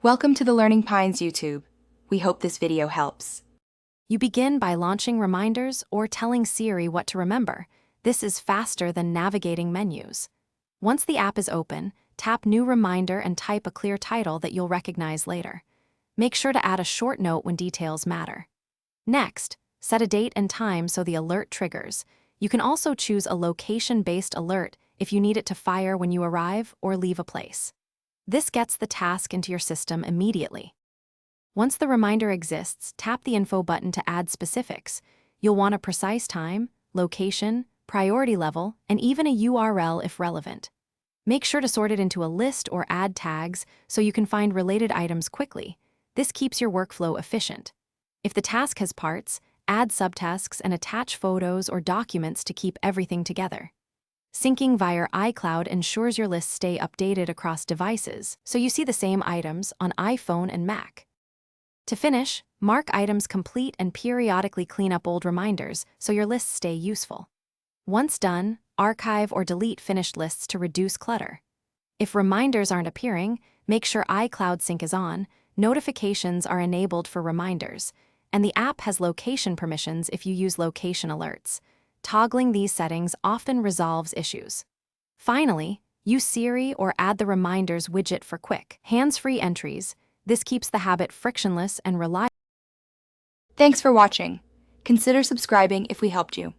Welcome to the Learning Pines YouTube. We hope this video helps. You begin by launching reminders or telling Siri what to remember. This is faster than navigating menus. Once the app is open, tap New Reminder and type a clear title that you'll recognize later. Make sure to add a short note when details matter. Next, set a date and time so the alert triggers. You can also choose a location-based alert if you need it to fire when you arrive or leave a place. This gets the task into your system immediately. Once the reminder exists, tap the Info button to add specifics. You'll want a precise time, location, priority level, and even a URL if relevant. Make sure to sort it into a list or add tags so you can find related items quickly. This keeps your workflow efficient. If the task has parts, add subtasks and attach photos or documents to keep everything together. Syncing via iCloud ensures your lists stay updated across devices, so you see the same items on iPhone and Mac. To finish, mark items complete and periodically clean up old reminders so your lists stay useful. Once done, archive or delete finished lists to reduce clutter. If reminders aren't appearing, make sure iCloud Sync is on, notifications are enabled for reminders, and the app has location permissions if you use location alerts. Toggling these settings often resolves issues. Finally, use Siri or add the Reminders widget for quick, hands-free entries. This keeps the habit frictionless and reliable. Thanks for watching. Consider subscribing if we helped you.